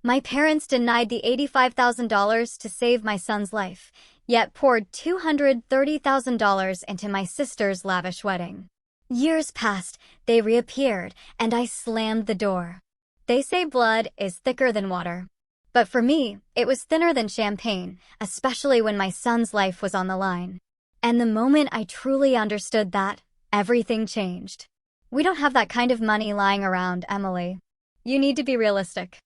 My parents denied the $85,000 to save my son's life, yet poured $230,000 into my sister's lavish wedding. Years passed, they reappeared, and I slammed the door. They say blood is thicker than water. But for me, it was thinner than champagne, especially when my son's life was on the line. And the moment I truly understood that, everything changed. We don't have that kind of money lying around, Emily. You need to be realistic.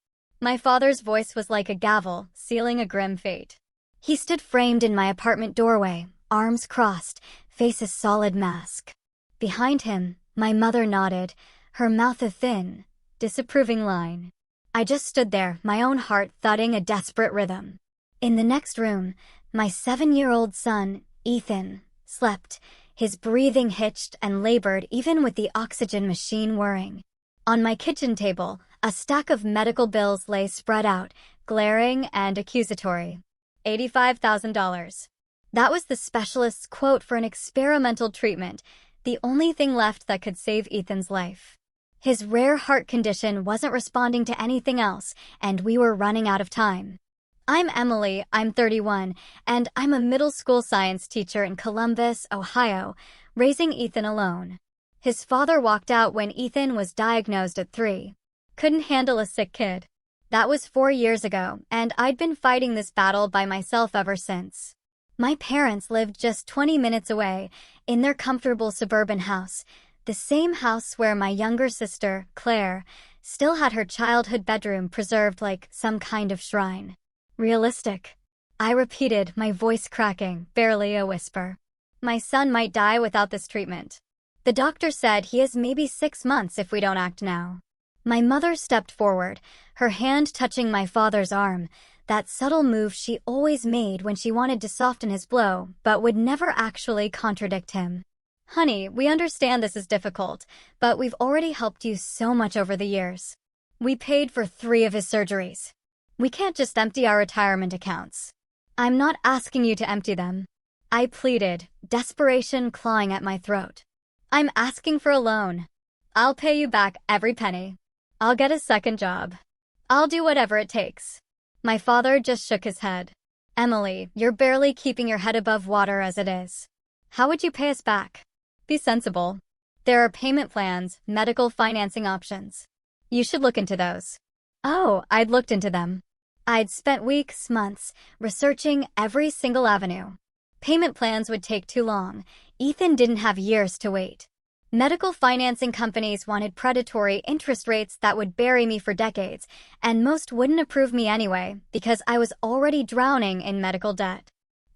My father's voice was like a gavel, sealing a grim fate. He stood framed in my apartment doorway, arms crossed, face a solid mask. Behind him, my mother nodded, her mouth a thin, disapproving line. I just stood there, my own heart thudding a desperate rhythm. In the next room, my 7-year-old son, Ethan, slept, his breathing hitched and labored even with the oxygen machine whirring. On my kitchen table, a stack of medical bills lay spread out, glaring and accusatory. $85,000. That was the specialist's quote for an experimental treatment, the only thing left that could save Ethan's life. His rare heart condition wasn't responding to anything else, and we were running out of time. I'm Emily, I'm 31, and I'm a middle school science teacher in Columbus, Ohio, raising Ethan alone. His father walked out when Ethan was diagnosed at 3. Couldn't handle a sick kid. That was 4 years ago, and I'd been fighting this battle by myself ever since. My parents lived just 20 minutes away, in their comfortable suburban house, the same house where my younger sister, Claire, still had her childhood bedroom preserved like some kind of shrine. Realistic. I repeated, my voice cracking, barely a whisper. My son might die without this treatment. The doctor said he has maybe 6 months if we don't act now. My mother stepped forward, her hand touching my father's arm, that subtle move she always made when she wanted to soften his blow, but would never actually contradict him. Honey, we understand this is difficult, but we've already helped you so much over the years. We paid for 3 of his surgeries. We can't just empty our retirement accounts. I'm not asking you to empty them. I pleaded, desperation clawing at my throat. I'm asking for a loan. I'll pay you back every penny. I'll get a second job. I'll do whatever it takes. My father just shook his head. Emily, you're barely keeping your head above water as it is. How would you pay us back? Be sensible. There are payment plans, medical financing options. You should look into those. Oh, I'd looked into them. I'd spent weeks, months, researching every single avenue. Payment plans would take too long. Ethan didn't have years to wait. Medical financing companies wanted predatory interest rates that would bury me for decades, and most wouldn't approve me anyway, because I was already drowning in medical debt.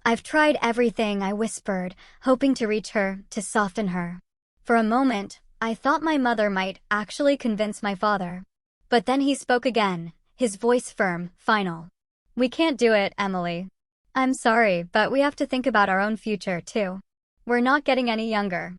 I've tried everything, I whispered, hoping to reach her, to soften her. For a moment, I thought my mother might actually convince my father. But then he spoke again, his voice firm, final. We can't do it, Emily. I'm sorry, but we have to think about our own future, too. We're not getting any younger.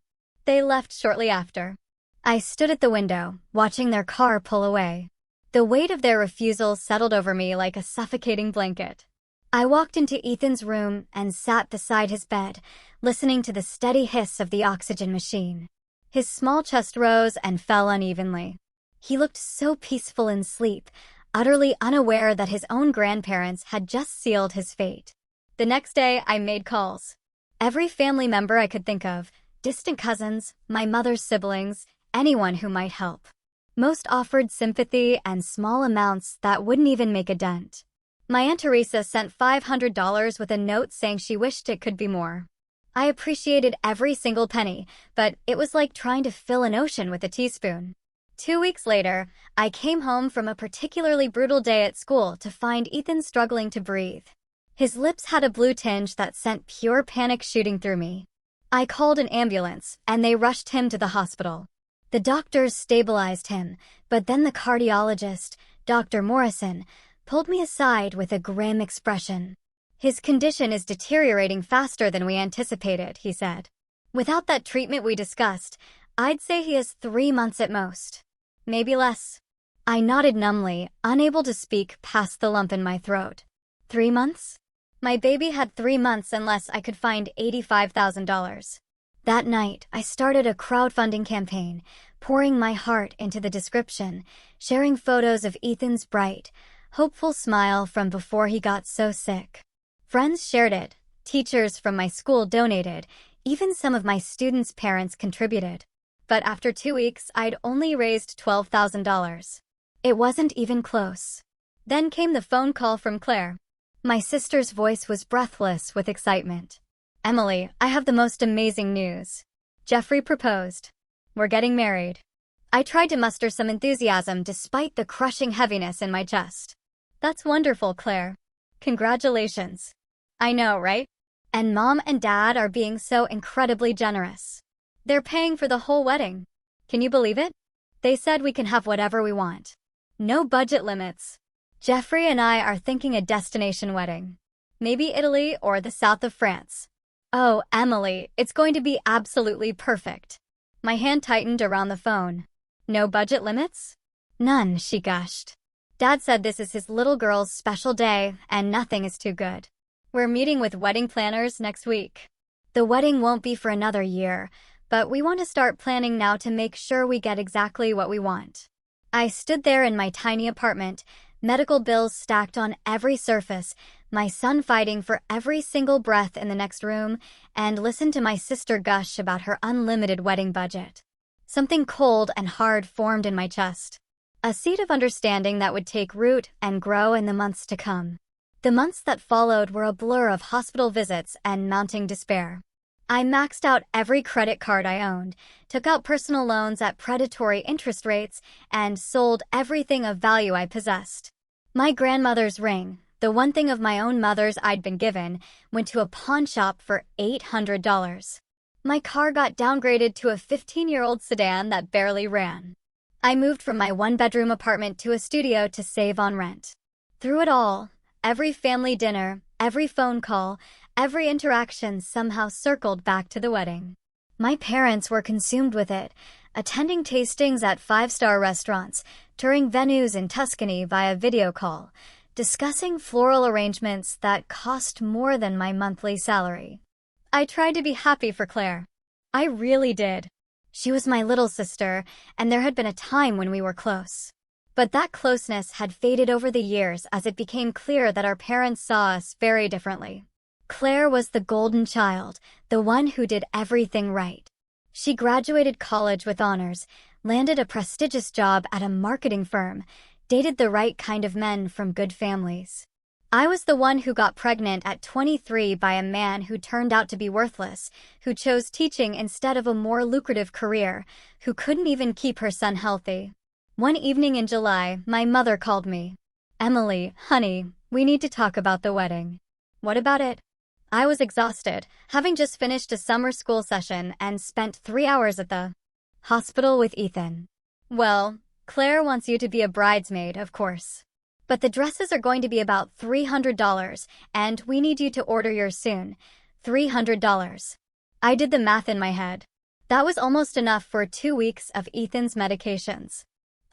They left shortly after. I stood at the window, watching their car pull away. The weight of their refusal settled over me like a suffocating blanket. I walked into Ethan's room and sat beside his bed, listening to the steady hiss of the oxygen machine. His small chest rose and fell unevenly. He looked so peaceful in sleep, utterly unaware that his own grandparents had just sealed his fate. The next day, I made calls. Every family member I could think of, distant cousins, my mother's siblings, anyone who might help. Most offered sympathy and small amounts that wouldn't even make a dent. My Aunt Teresa sent $500 with a note saying she wished it could be more. I appreciated every single penny, but it was like trying to fill an ocean with a teaspoon. 2 weeks later, I came home from a particularly brutal day at school to find Ethan struggling to breathe. His lips had a blue tinge that sent pure panic shooting through me. I called an ambulance, and they rushed him to the hospital. The doctors stabilized him, but then the cardiologist, Dr. Morrison, pulled me aside with a grim expression. His condition is deteriorating faster than we anticipated, he said. Without that treatment we discussed, I'd say he has 3 months at most. Maybe less. I nodded numbly, unable to speak past the lump in my throat. 3 months? My baby had 3 months unless I could find $85,000. That night, I started a crowdfunding campaign, pouring my heart into the description, sharing photos of Ethan's bright, Hopeful smile from before he got so sick. Friends shared it, teachers from my school donated, even some of my students' parents contributed. But after 2 weeks, I'd only raised $12,000. It wasn't even close. Then came the phone call from Claire. My sister's voice was breathless with excitement. Emily, I have the most amazing news. Jeffrey proposed. We're getting married. I tried to muster some enthusiasm despite the crushing heaviness in my chest. That's wonderful, Claire. Congratulations. I know, right? And Mom and Dad are being so incredibly generous. They're paying for the whole wedding. Can you believe it? They said we can have whatever we want. No budget limits. Jeffrey and I are thinking a destination wedding. Maybe Italy or the south of France. Oh, Emily, it's going to be absolutely perfect. My hand tightened around the phone. No budget limits? None, she gushed. Dad said this is his little girl's special day and nothing is too good. We're meeting with wedding planners next week. The wedding won't be for another year, but we want to start planning now to make sure we get exactly what we want. I stood there in my tiny apartment, medical bills stacked on every surface, my son fighting for every single breath in the next room, and listened to my sister gush about her unlimited wedding budget. Something cold and hard formed in my chest. A seed of understanding that would take root and grow in the months to come. The months that followed were a blur of hospital visits and mounting despair. I maxed out every credit card I owned, took out personal loans at predatory interest rates, and sold everything of value I possessed. My grandmother's ring, the one thing of my own mother's I'd been given, went to a pawn shop for $800. My car got downgraded to a 15-year-old sedan that barely ran. I moved from my one-bedroom apartment to a studio to save on rent. Through it all, every family dinner, every phone call, every interaction somehow circled back to the wedding. My parents were consumed with it, attending tastings at five-star restaurants, touring venues in Tuscany via video call, discussing floral arrangements that cost more than my monthly salary. I tried to be happy for Claire. I really did. She was my little sister, and there had been a time when we were close. But that closeness had faded over the years as it became clear that our parents saw us very differently. Claire was the golden child, the one who did everything right. She graduated college with honors, landed a prestigious job at a marketing firm, dated the right kind of men from good families. I was the one who got pregnant at 23 by a man who turned out to be worthless, who chose teaching instead of a more lucrative career, who couldn't even keep her son healthy. One evening in July, my mother called me. Emily, honey, we need to talk about the wedding. What about it? I was exhausted, having just finished a summer school session and spent 3 hours at the hospital with Ethan. Well, Claire wants you to be a bridesmaid, of course. But the dresses are going to be about $300, and we need you to order yours soon. $300. I did the math in my head. That was almost enough for 2 weeks of Ethan's medications.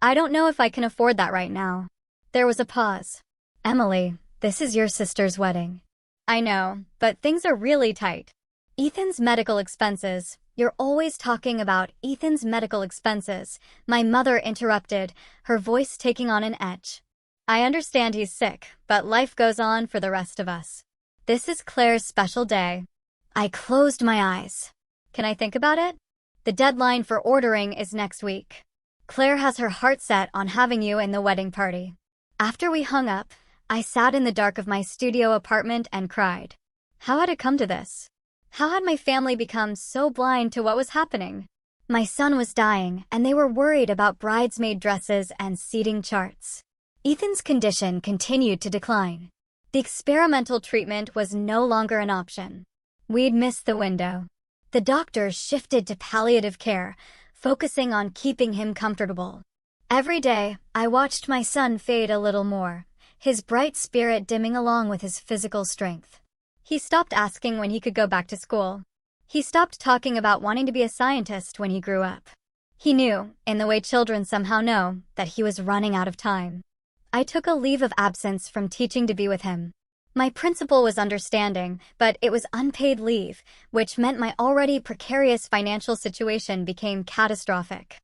I don't know if I can afford that right now. There was a pause. Emily, this is your sister's wedding. I know, but things are really tight. Ethan's medical expenses. You're always talking about Ethan's medical expenses, my mother interrupted, her voice taking on an edge. I understand he's sick, but life goes on for the rest of us. This is Claire's special day. I closed my eyes. Can I think about it? The deadline for ordering is next week. Claire has her heart set on having you in the wedding party. After we hung up, I sat in the dark of my studio apartment and cried. How had it come to this? How had my family become so blind to what was happening? My son was dying, and they were worried about bridesmaid dresses and seating charts. Ethan's condition continued to decline. The experimental treatment was no longer an option. We'd missed the window. The doctors shifted to palliative care, focusing on keeping him comfortable. Every day, I watched my son fade a little more, his bright spirit dimming along with his physical strength. He stopped asking when he could go back to school. He stopped talking about wanting to be a scientist when he grew up. He knew, in the way children somehow know, that he was running out of time. I took a leave of absence from teaching to be with him. My principal was understanding, but it was unpaid leave, which meant my already precarious financial situation became catastrophic.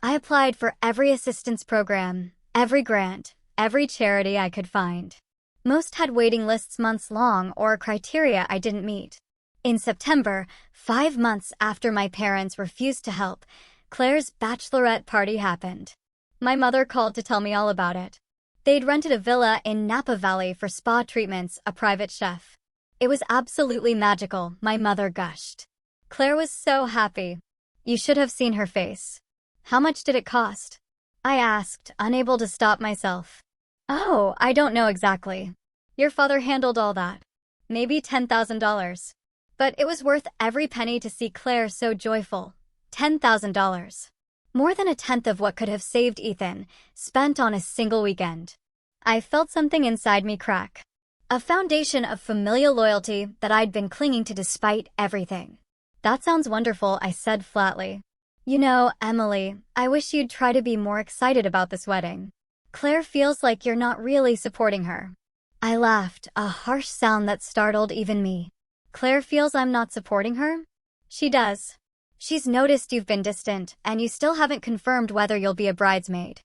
I applied for every assistance program, every grant, every charity I could find. Most had waiting lists months long or criteria I didn't meet. In September, 5 months after my parents refused to help, Claire's bachelorette party happened. My mother called to tell me all about it. They'd rented a villa in Napa Valley for spa treatments, a private chef. It was absolutely magical, my mother gushed. Claire was so happy. You should have seen her face. How much did it cost? I asked, unable to stop myself. Oh, I don't know exactly. Your father handled all that. Maybe $10,000. But it was worth every penny to see Claire so joyful. $10,000. More than a tenth of what could have saved Ethan, spent on a single weekend. I felt something inside me crack. A foundation of familial loyalty that I'd been clinging to despite everything. That sounds wonderful, I said flatly. You know, Emily, I wish you'd try to be more excited about this wedding. Claire feels like you're not really supporting her. I laughed, a harsh sound that startled even me. Claire feels I'm not supporting her? She does. She's noticed you've been distant, and you still haven't confirmed whether you'll be a bridesmaid.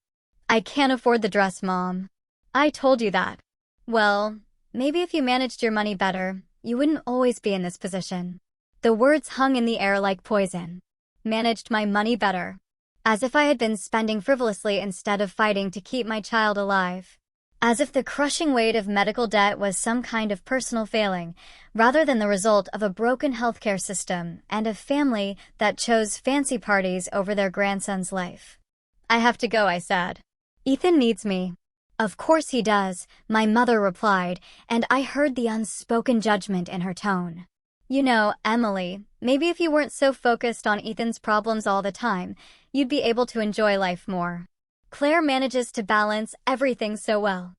I can't afford the dress, Mom. I told you that. Well, maybe if you managed your money better, you wouldn't always be in this position. The words hung in the air like poison. Managed my money better. As if I had been spending frivolously instead of fighting to keep my child alive. As if the crushing weight of medical debt was some kind of personal failing, rather than the result of a broken healthcare system and a family that chose fancy parties over their grandson's life. I have to go, I said. Ethan needs me. Of course he does, my mother replied, and I heard the unspoken judgment in her tone. You know, Emily, maybe if you weren't so focused on Ethan's problems all the time, you'd be able to enjoy life more. Claire manages to balance everything so well.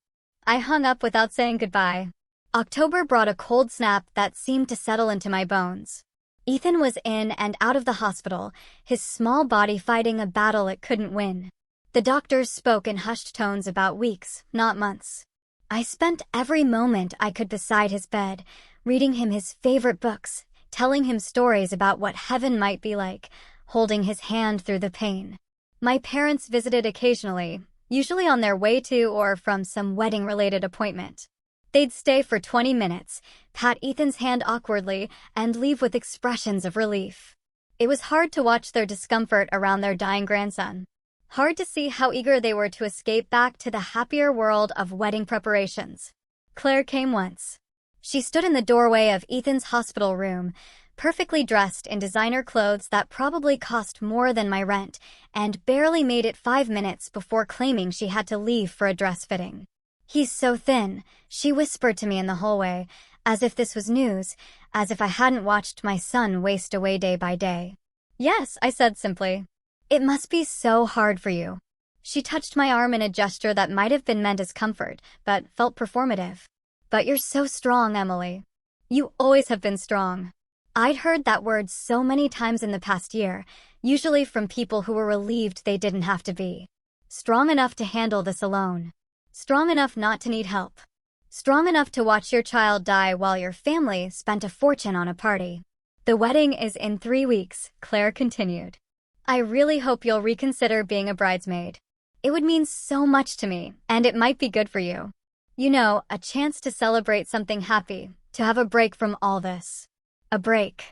I hung up without saying goodbye. October brought a cold snap that seemed to settle into my bones. Ethan was in and out of the hospital, his small body fighting a battle it couldn't win. The doctors spoke in hushed tones about weeks, not months. I spent every moment I could beside his bed, reading him his favorite books, telling him stories about what heaven might be like, holding his hand through the pain. My parents visited occasionally, usually on their way to or from some wedding-related appointment. They'd stay for 20 minutes, pat Ethan's hand awkwardly, and leave with expressions of relief. It was hard to watch their discomfort around their dying grandson. Hard to see how eager they were to escape back to the happier world of wedding preparations. Claire came once. She stood in the doorway of Ethan's hospital room, perfectly dressed in designer clothes that probably cost more than my rent, and barely made it 5 minutes before claiming she had to leave for a dress fitting. He's so thin, she whispered to me in the hallway, as if this was news, as if I hadn't watched my son waste away day by day. Yes, I said simply. It must be so hard for you. She touched my arm in a gesture that might have been meant as comfort, but felt performative. But you're so strong, Emily. You always have been strong. I'd heard that word so many times in the past year, usually from people who were relieved they didn't have to be. Strong enough to handle this alone. Strong enough not to need help. Strong enough to watch your child die while your family spent a fortune on a party. The wedding is in 3 weeks, Claire continued. I really hope you'll reconsider being a bridesmaid. It would mean so much to me, and it might be good for you. You know, a chance to celebrate something happy, to have a break from all this. A break.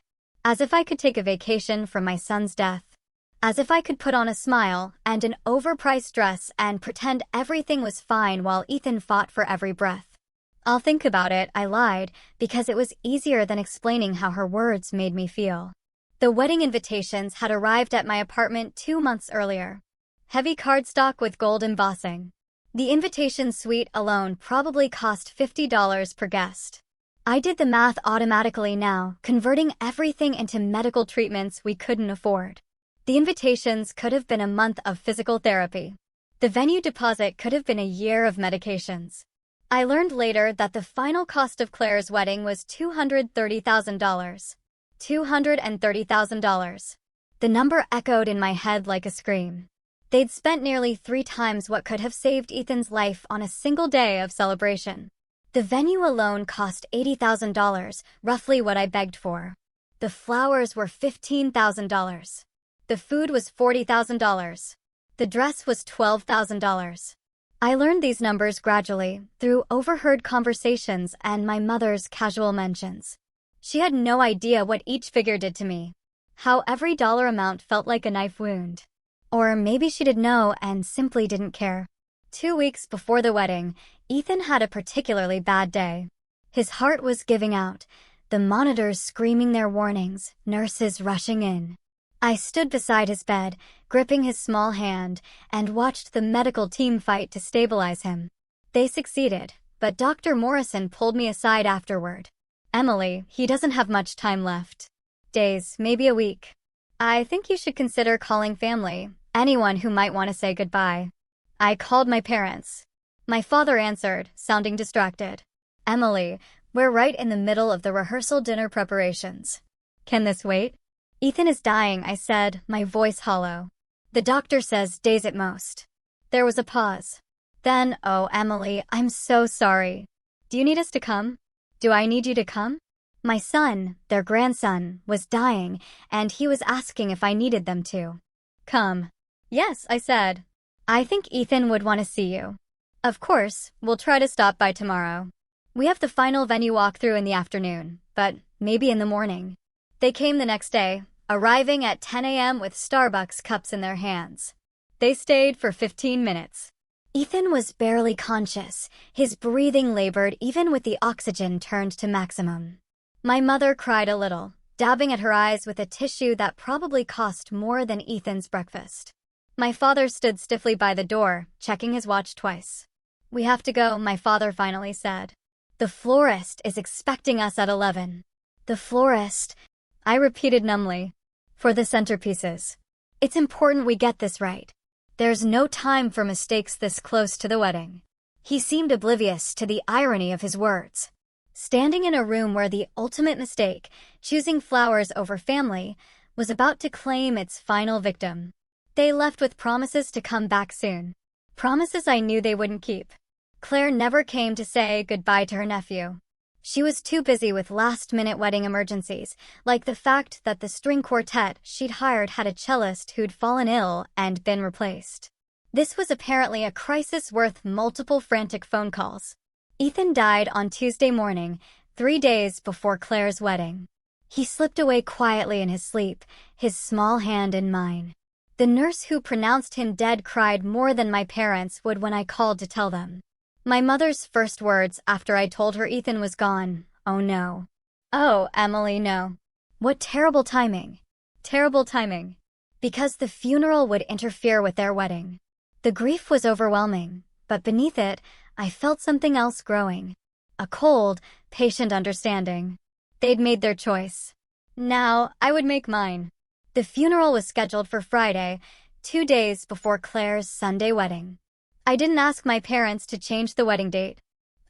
As if I could take a vacation from my son's death. As if I could put on a smile and an overpriced dress and pretend everything was fine while Ethan fought for every breath. I'll think about it, I lied, because it was easier than explaining how her words made me feel. The wedding invitations had arrived at my apartment 2 months earlier. Heavy cardstock with gold embossing. The invitation suite alone probably cost $50 per guest. I did the math automatically now, converting everything into medical treatments we couldn't afford. The invitations could have been a month of physical therapy. The venue deposit could have been a year of medications. I learned later that the final cost of Claire's wedding was $230,000. $230,000. The number echoed in my head like a scream. They'd spent nearly 3 times what could have saved Ethan's life on a single day of celebration. The venue alone cost $80,000, roughly what I begged for. The flowers were $15,000. The food was $40,000. The dress was $12,000. I learned these numbers gradually, through overheard conversations and my mother's casual mentions. She had no idea what each figure did to me. How every dollar amount felt like a knife wound. Or maybe she did know and simply didn't care. 2 weeks before the wedding, Ethan had a particularly bad day. His heart was giving out, the monitors screaming their warnings, nurses rushing in. I stood beside his bed, gripping his small hand, and watched the medical team fight to stabilize him. They succeeded, but Dr. Morrison pulled me aside afterward. "Emily, he doesn't have much time left. Days, maybe a week. I think you should consider calling family, anyone who might want to say goodbye." I called my parents. My father answered, sounding distracted. "Emily, we're right in the middle of the rehearsal dinner preparations. Can this wait?" "Ethan is dying," I said, my voice hollow. "The doctor says days at most." There was a pause. Then, "Oh, Emily, I'm so sorry. Do you need us to come? Do I need you to come?" My son, their grandson, was dying, and he was asking if I needed them to come. "Yes," I said. "I think Ethan would want to see you." "Of course, we'll try to stop by tomorrow. We have the final venue walkthrough in the afternoon, but maybe in the morning." They came the next day, arriving at 10 a.m. with Starbucks cups in their hands. They stayed for 15 minutes. Ethan was barely conscious, his breathing labored even with the oxygen turned to maximum. My mother cried a little, dabbing at her eyes with a tissue that probably cost more than Ethan's breakfast. My father stood stiffly by the door, checking his watch twice. "We have to go," my father finally said. "The florist is expecting us at 11. "The florist," I repeated numbly. "For the centerpieces. It's important we get this right. There's no time for mistakes this close to the wedding." He seemed oblivious to the irony of his words. Standing in a room where the ultimate mistake, choosing flowers over family, was about to claim its final victim. They left with promises to come back soon. Promises I knew they wouldn't keep. Claire never came to say goodbye to her nephew. She was too busy with last-minute wedding emergencies, like the fact that the string quartet she'd hired had a cellist who'd fallen ill and been replaced. This was apparently a crisis worth multiple frantic phone calls. Ethan died on Tuesday morning, 3 days before Claire's wedding. He slipped away quietly in his sleep, his small hand in mine. The nurse who pronounced him dead cried more than my parents would when I called to tell them. My mother's first words after I told her Ethan was gone, "Oh no. Oh, Emily, no." What terrible timing. Terrible timing. Because the funeral would interfere with their wedding. The grief was overwhelming, but beneath it, I felt something else growing. A cold, patient understanding. They'd made their choice. Now, I would make mine. The funeral was scheduled for Friday, 2 days before Claire's Sunday wedding. I didn't ask my parents to change the wedding date.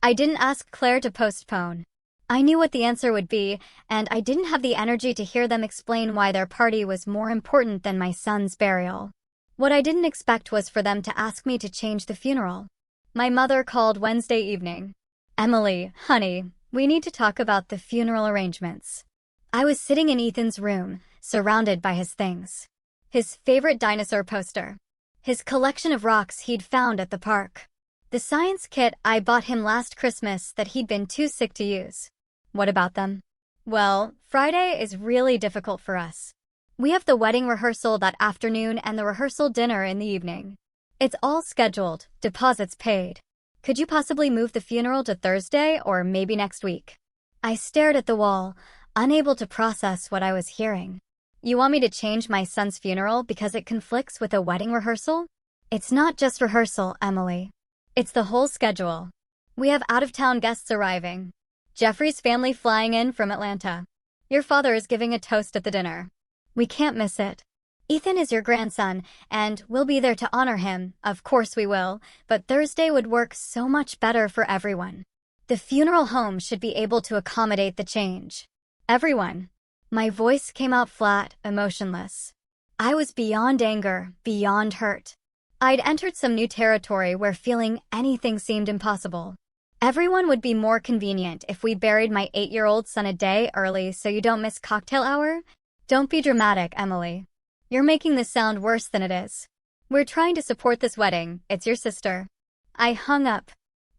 I didn't ask Claire to postpone. I knew what the answer would be, and I didn't have the energy to hear them explain why their party was more important than my son's burial. What I didn't expect was for them to ask me to change the funeral. My mother called Wednesday evening. "Emily, honey, we need to talk about the funeral arrangements." I was sitting in Ethan's room, surrounded by his things. His favorite dinosaur poster. His collection of rocks he'd found at the park. The science kit I bought him last Christmas that he'd been too sick to use. What about them? Well, Friday is really difficult for us. We have the wedding rehearsal that afternoon and the rehearsal dinner in the evening. It's all scheduled, deposits paid. Could you possibly move the funeral to Thursday or maybe next week? I stared at the wall, unable to process what I was hearing. You want me to change my son's funeral because it conflicts with a wedding rehearsal? It's not just rehearsal, Emily. It's the whole schedule. We have out-of-town guests arriving. Jeffrey's family flying in from Atlanta. Your father is giving a toast at the dinner. We can't miss it. Ethan is your grandson, and we'll be there to honor him. Of course we will, but Thursday would work so much better for everyone. The funeral home should be able to accommodate the change. Everyone. My voice came out flat, emotionless. I was beyond anger, beyond hurt. I'd entered some new territory where feeling anything seemed impossible. Everyone would be more convenient if we buried my 8-year-old son a day early so you don't miss cocktail hour? Don't be dramatic, Emily. You're making this sound worse than it is. We're trying to support this wedding, it's your sister. I hung up.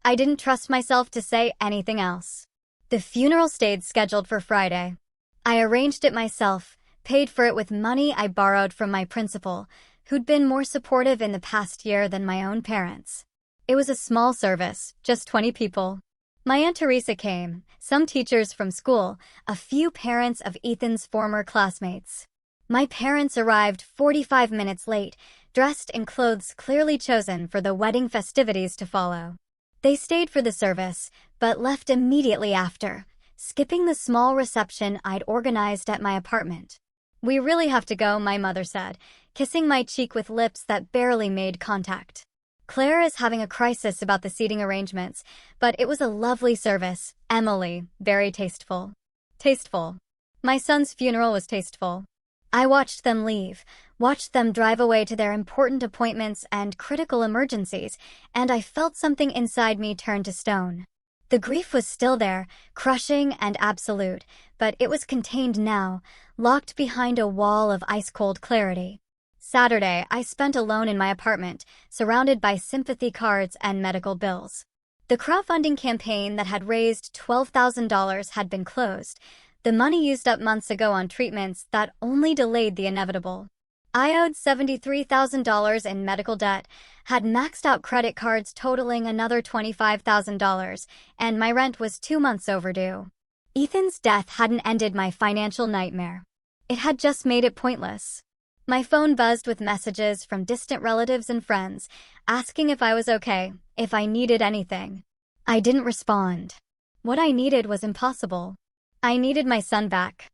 I didn't trust myself to say anything else. The funeral stayed scheduled for Friday. I arranged it myself, paid for it with money I borrowed from my principal, who'd been more supportive in the past year than my own parents. It was a small service, just 20 people. My Aunt Teresa came, some teachers from school, a few parents of Ethan's former classmates. My parents arrived 45 minutes late, dressed in clothes clearly chosen for the wedding festivities to follow. They stayed for the service, but left immediately after, skipping the small reception I'd organized at my apartment. "We really have to go," my mother said, kissing my cheek with lips that barely made contact. "Claire is having a crisis about the seating arrangements, but it was a lovely service. Emily, very tasteful." Tasteful. My son's funeral was tasteful. I watched them leave, watched them drive away to their important appointments and critical emergencies, and I felt something inside me turn to stone. The grief was still there, crushing and absolute, but it was contained now, locked behind a wall of ice-cold clarity. Saturday, I spent alone in my apartment, surrounded by sympathy cards and medical bills. The crowdfunding campaign that had raised $12,000 had been closed, the money used up months ago on treatments that only delayed the inevitable. I owed $73,000 in medical debt, had maxed out credit cards totaling another $25,000, and my rent was 2 months overdue. Ethan's death hadn't ended my financial nightmare. It had just made it pointless. My phone buzzed with messages from distant relatives and friends, asking if I was okay, if I needed anything. I didn't respond. What I needed was impossible. I needed my son back.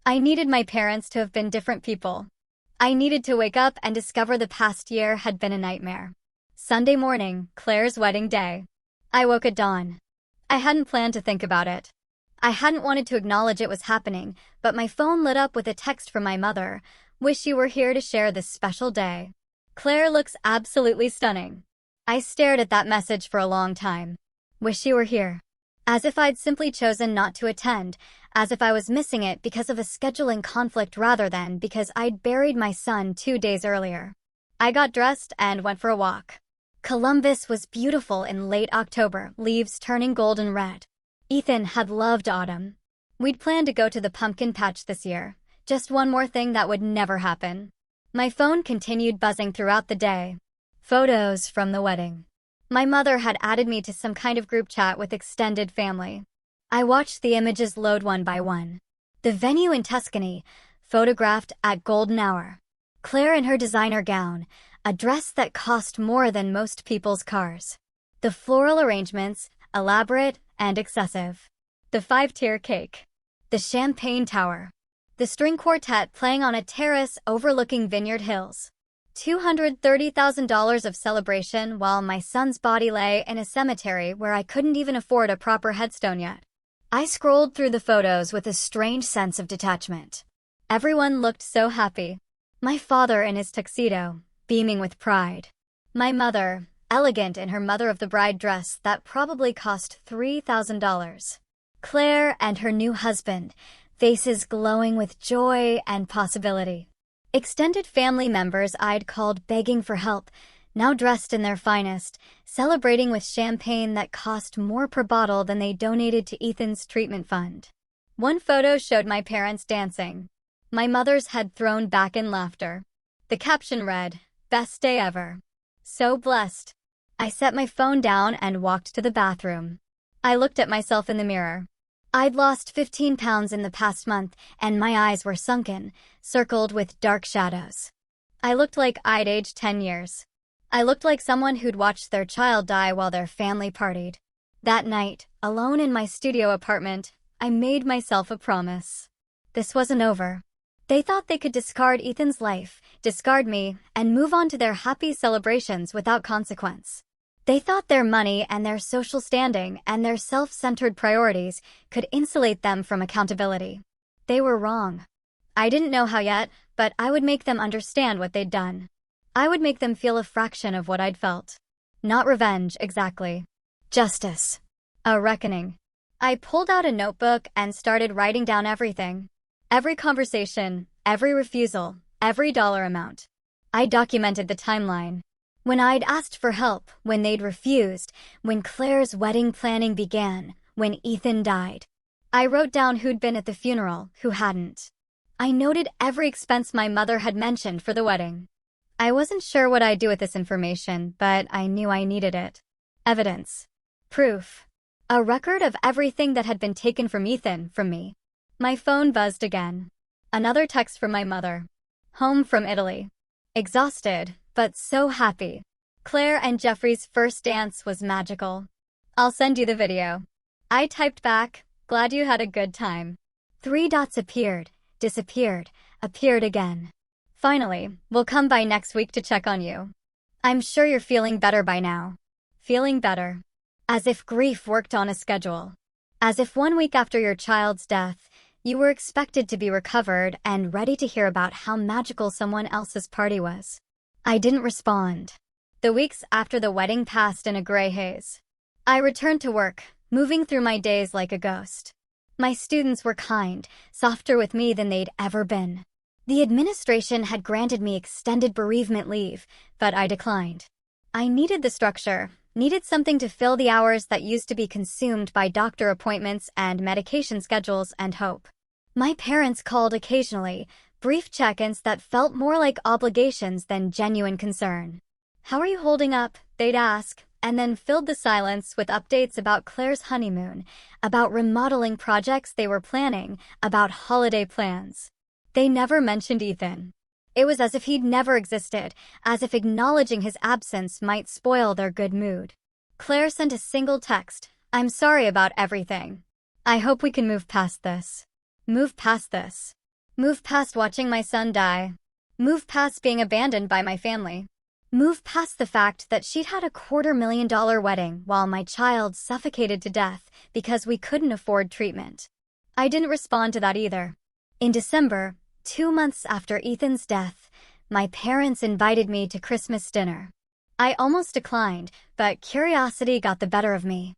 I needed my parents to have been different people. I needed to wake up and discover the past year had been a nightmare. Sunday morning, Claire's wedding day. I woke at dawn. I hadn't planned to think about it. I hadn't wanted to acknowledge it was happening, but my phone lit up with a text from my mother. "Wish you were here to share this special day. Claire looks absolutely stunning." I stared at that message for a long time. Wish you were here. As if I'd simply chosen not to attend, as if I was missing it because of a scheduling conflict rather than because I'd buried my son 2 days earlier. I got dressed and went for a walk. Columbus was beautiful in late October, leaves turning golden red. Ethan had loved autumn. We'd planned to go to the pumpkin patch this year, just one more thing that would never happen. My phone continued buzzing throughout the day. Photos from the wedding. My mother had added me to some kind of group chat with extended family. I watched the images load one by one. The venue in Tuscany, photographed at golden hour. Claire in her designer gown, a dress that cost more than most people's cars. The floral arrangements, elaborate and excessive. The 5-tier cake. The champagne tower. The string quartet playing on a terrace overlooking Vineyard Hills. $230,000 of celebration while my son's body lay in a cemetery where I couldn't even afford a proper headstone yet. I scrolled through the photos with a strange sense of detachment. Everyone looked so happy. My father in his tuxedo, beaming with pride. My mother, elegant in her mother-of-the-bride dress that probably cost $3,000. Claire and her new husband, faces glowing with joy and possibility. Extended family members I'd called begging for help, now dressed in their finest, celebrating with champagne that cost more per bottle than they donated to Ethan's treatment fund. One photo showed my parents dancing. My mother's head thrown back in laughter. The caption read, "Best day ever. So blessed." I set my phone down and walked to the bathroom. I looked at myself in the mirror. I'd lost 15 pounds in the past month, and my eyes were sunken, circled with dark shadows. I looked like I'd aged 10 years. I looked like someone who'd watched their child die while their family partied. That night, alone in my studio apartment, I made myself a promise. This wasn't over. They thought they could discard Ethan's life, discard me, and move on to their happy celebrations without consequence. They thought their money and their social standing and their self-centered priorities could insulate them from accountability. They were wrong. I didn't know how yet, but I would make them understand what they'd done. I would make them feel a fraction of what I'd felt. Not revenge, exactly. Justice. A reckoning. I pulled out a notebook and started writing down everything. Every conversation, every refusal, every dollar amount. I documented the timeline. When I'd asked for help, when they'd refused, when Claire's wedding planning began, when Ethan died. I wrote down who'd been at the funeral, who hadn't. I noted every expense my mother had mentioned for the wedding. I wasn't sure what I'd do with this information, but I knew I needed it. Evidence. Proof. A record of everything that had been taken from Ethan, from me. My phone buzzed again. Another text from my mother. Home from Italy. Exhausted, but so happy. Claire and Jeffrey's first dance was magical. I'll send you the video. I typed back, glad you had a good time. 3 dots appeared, disappeared, appeared again. Finally, we'll come by next week to check on you. I'm sure you're feeling better by now. Feeling better. As if grief worked on a schedule. As if 1 week after your child's death, you were expected to be recovered and ready to hear about how magical someone else's party was. I didn't respond. The weeks after the wedding passed in a gray haze. I returned to work, moving through my days like a ghost. My students were kind, softer with me than they'd ever been. The administration had granted me extended bereavement leave, but I declined. I needed the structure, needed something to fill the hours that used to be consumed by doctor appointments and medication schedules and hope. My parents called occasionally, brief check-ins that felt more like obligations than genuine concern. How are you holding up? They'd ask, and then filled the silence with updates about Claire's honeymoon, about remodeling projects they were planning, about holiday plans. They never mentioned Ethan. It was as if he'd never existed, as if acknowledging his absence might spoil their good mood. Claire sent a single text, I'm sorry about everything. I hope we can move past this. Move past this. Move past watching my son die. Move past being abandoned by my family. Move past the fact that she'd had a $250,000 wedding while my child suffocated to death because we couldn't afford treatment. I didn't respond to that either. In December, 2 months after Ethan's death, my parents invited me to Christmas dinner. I almost declined, but curiosity got the better of me.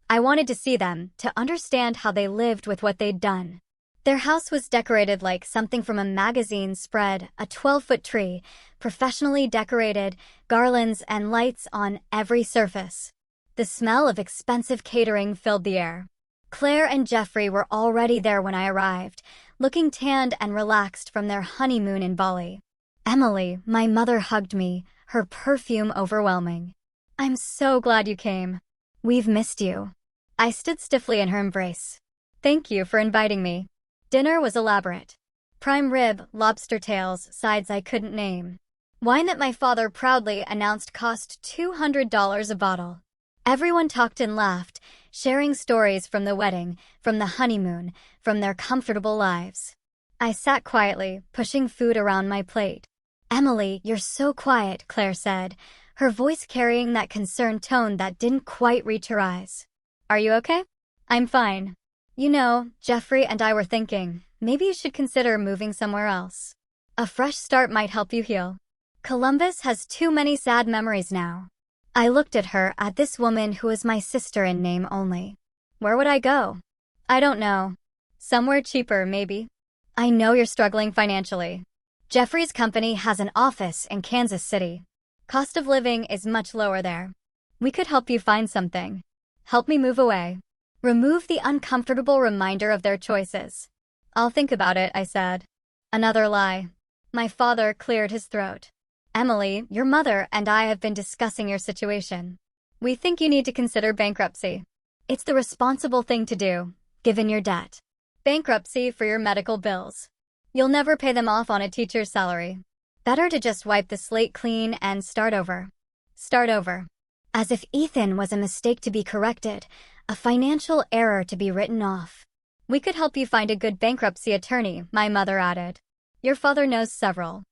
I wanted to see them, to understand how they lived with what they'd done. Their house was decorated like something from a magazine spread, a 12-foot tree, professionally decorated, garlands and lights on every surface. The smell of expensive catering filled the air. Claire and Jeffrey were already there when I arrived, looking tanned and relaxed from their honeymoon in Bali. Emily, my mother, hugged me, her perfume overwhelming. I'm so glad you came. We've missed you. I stood stiffly in her embrace. Thank you for inviting me. Dinner was elaborate. Prime rib, lobster tails, sides I couldn't name. Wine that my father proudly announced cost $200 a bottle. Everyone talked and laughed, sharing stories from the wedding, from the honeymoon, from their comfortable lives. I sat quietly, pushing food around my plate. Emily, you're so quiet, Claire said, her voice carrying that concerned tone that didn't quite reach her eyes. Are you okay? I'm fine. You know, Jeffrey and I were thinking, maybe you should consider moving somewhere else. A fresh start might help you heal. Columbus has too many sad memories now. I looked at her, at this woman who was my sister in name only. Where would I go? I don't know. Somewhere cheaper, maybe. I know you're struggling financially. Jeffrey's company has an office in Kansas City. Cost of living is much lower there. We could help you find something. Help me move away. Remove the uncomfortable reminder of their choices. I'll think about it, I said. Another lie. My father cleared his throat. Emily, your mother and I have been discussing your situation. We think you need to consider bankruptcy. It's the responsible thing to do, given your debt. Bankruptcy for your medical bills. You'll never pay them off on a teacher's salary. Better to just wipe the slate clean and start over. Start over. As if Ethan was a mistake to be corrected, a financial error to be written off. We could help you find a good bankruptcy attorney, my mother added. Your father knows several.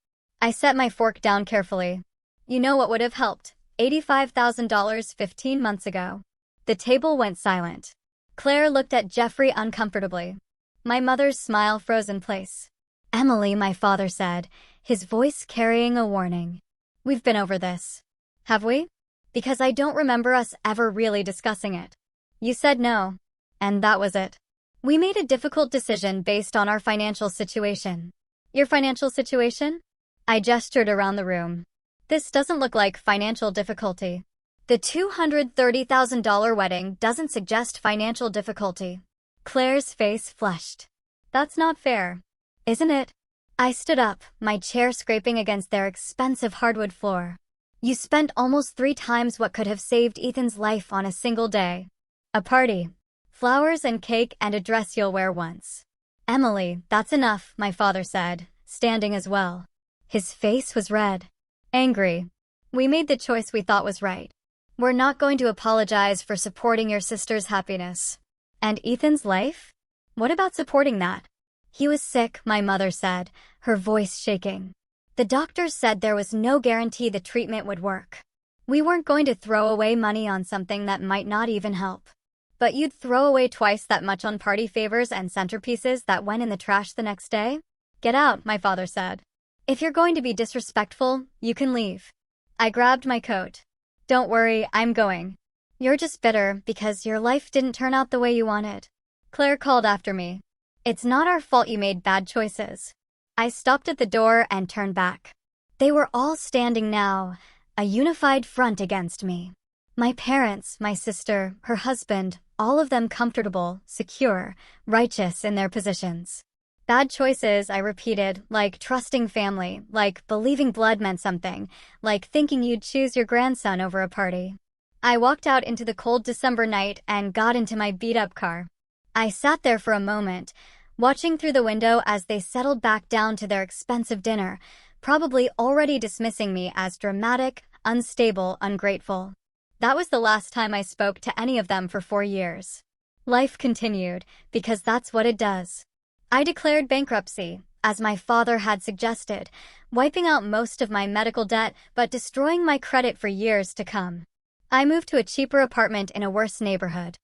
I set my fork down carefully. You know what would have helped? $85,000 15 months ago. The table went silent. Claire looked at Jeffrey uncomfortably. My mother's smile froze in place. Emily, my father said, his voice carrying a warning. We've been over this. Have we? Because I don't remember us ever really discussing it. You said no. And that was it. We made a difficult decision based on our financial situation. Your financial situation? I gestured around the room. This doesn't look like financial difficulty. The $230,000 wedding doesn't suggest financial difficulty. Claire's face flushed. That's not fair, isn't it? I stood up, my chair scraping against their expensive hardwood floor. You spent almost 3 times what could have saved Ethan's life on a single day. A party. Flowers and cake and a dress you'll wear once. Emily, that's enough, my father said, standing as well. His face was red. Angry. We made the choice we thought was right. We're not going to apologize for supporting your sister's happiness. And Ethan's life? What about supporting that? He was sick, my mother said, her voice shaking. The doctors said there was no guarantee the treatment would work. We weren't going to throw away money on something that might not even help. But you'd throw away twice that much on party favors and centerpieces that went in the trash the next day? Get out, my father said. If you're going to be disrespectful, you can leave. I grabbed my coat. Don't worry, I'm going. You're just bitter because your life didn't turn out the way you wanted. Claire called after me. It's not our fault you made bad choices. I stopped at the door and turned back. They were all standing now, a unified front against me. My parents, my sister, her husband, all of them comfortable, secure, righteous in their positions. Bad choices, I repeated, like trusting family, like believing blood meant something, like thinking you'd choose your grandson over a party. I walked out into the cold December night and got into my beat-up car. I sat there for a moment, watching through the window as they settled back down to their expensive dinner, probably already dismissing me as dramatic, unstable, ungrateful. That was the last time I spoke to any of them for 4 years. Life continued, because that's what it does. I declared bankruptcy, as my father had suggested, wiping out most of my medical debt but destroying my credit for years to come. I moved to a cheaper apartment in a worse neighborhood.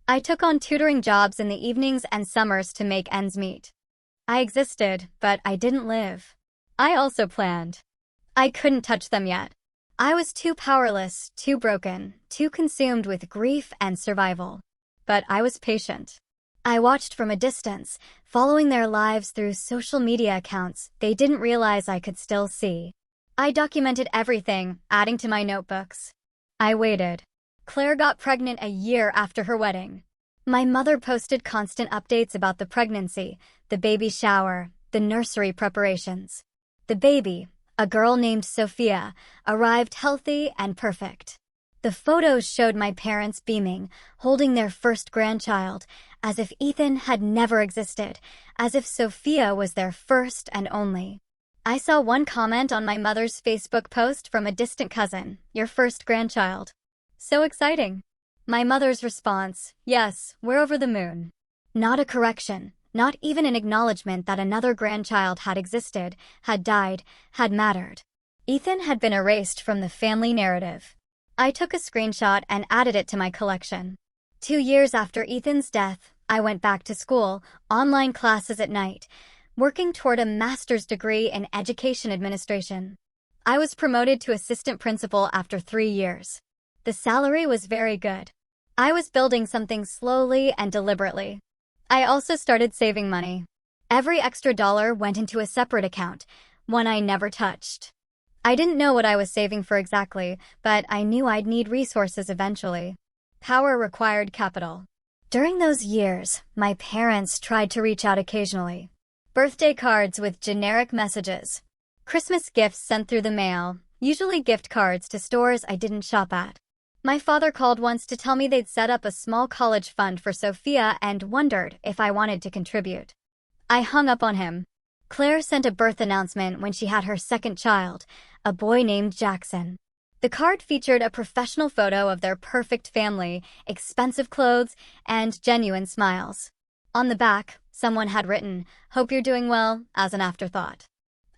I took on tutoring jobs in the evenings and summers to make ends meet. I existed, but I didn't live. I also planned. I couldn't touch them yet. I was too powerless, too broken, too consumed with grief and survival. But I was patient. I watched from a distance, following their lives through social media accounts they didn't realize I could still see. I documented everything, adding to my notebooks. I waited. Claire got pregnant a year after her wedding. My mother posted constant updates about the pregnancy, the baby shower, the nursery preparations. The baby, a girl named Sophia, arrived healthy and perfect. The photos showed my parents beaming, holding their first grandchild, as if Ethan had never existed, as if Sophia was their first and only. I saw one comment on my mother's Facebook post from a distant cousin, your first grandchild. So exciting. My mother's response, yes, we're over the moon. Not a correction, not even an acknowledgement that another grandchild had existed, had died, had mattered. Ethan had been erased from the family narrative. I took a screenshot and added it to my collection. 2 years after Ethan's death, I went back to school, online classes at night, working toward a master's degree in education administration. I was promoted to assistant principal after 3 years. The salary was very good. I was building something slowly and deliberately. I also started saving money. Every extra dollar went into a separate account, one I never touched. I didn't know what I was saving for exactly, but I knew I'd need resources eventually. Power required capital. During those years, my parents tried to reach out occasionally. Birthday cards with generic messages. Christmas gifts sent through the mail, usually gift cards to stores I didn't shop at. My father called once to tell me they'd set up a small college fund for Sophia and wondered if I wanted to contribute. I hung up on him. Claire sent a birth announcement when she had her second child, a boy named Jackson. The card featured a professional photo of their perfect family, expensive clothes, and genuine smiles. On the back, someone had written, "Hope you're doing well," as an afterthought.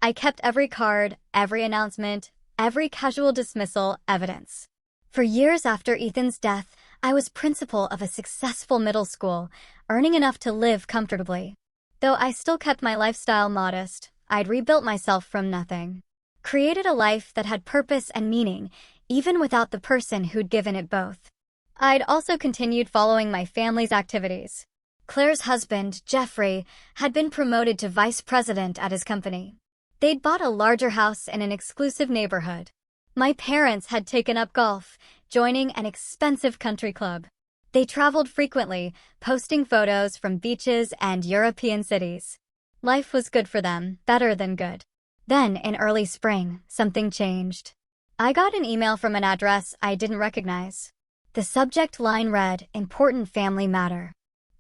I kept every card, every announcement, every casual dismissal evidence. For years after Ethan's death, I was principal of a successful middle school, earning enough to live comfortably. Though I still kept my lifestyle modest, I'd rebuilt myself from nothing. Created a life that had purpose and meaning, even without the person who'd given it both. I'd also continued following my family's activities. Claire's husband, Jeffrey, had been promoted to vice president at his company. They'd bought a larger house in an exclusive neighborhood. My parents had taken up golf, joining an expensive country club. They traveled frequently, posting photos from beaches and European cities. Life was good for them, better than good. Then, in early spring, something changed. I got an email from an address I didn't recognize. The subject line read, "Important Family Matter."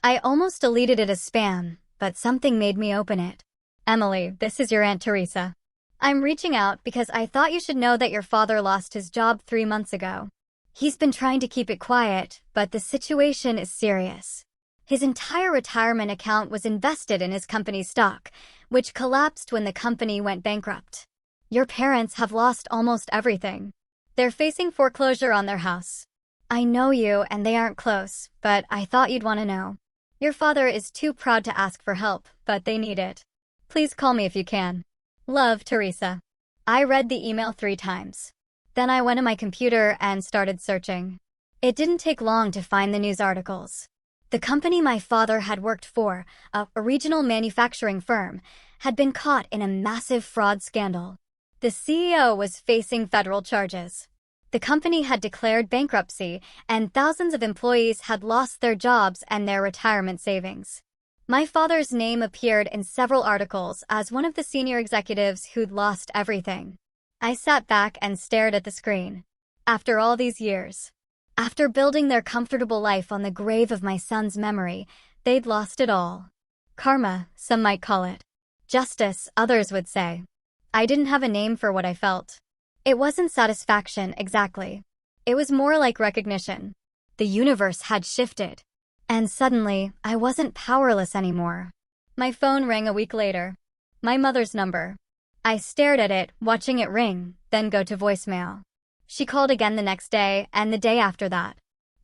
I almost deleted it as spam, but something made me open it. "Emily, this is your Aunt Teresa. I'm reaching out because I thought you should know that your father lost his job 3 months ago. He's been trying to keep it quiet, but the situation is serious. His entire retirement account was invested in his company's stock, which collapsed when the company went bankrupt. Your parents have lost almost everything. They're facing foreclosure on their house. I know you and they aren't close, but I thought you'd want to know. Your father is too proud to ask for help, but they need it. Please call me if you can. Love, Teresa." I read the email 3 times. Then I went to my computer and started searching. It didn't take long to find the news articles. The company my father had worked for, a regional manufacturing firm, had been caught in a massive fraud scandal. The CEO was facing federal charges. The company had declared bankruptcy, and thousands of employees had lost their jobs and their retirement savings. My father's name appeared in several articles as one of the senior executives who'd lost everything. I sat back and stared at the screen. After all these years, after building their comfortable life on the grave of my son's memory, they'd lost it all. Karma, some might call it. Justice, others would say. I didn't have a name for what I felt. It wasn't satisfaction, exactly. It was more like recognition. The universe had shifted. And suddenly, I wasn't powerless anymore. My phone rang a week later. My mother's number. I stared at it, watching it ring, then go to voicemail. She called again the next day, and the day after that.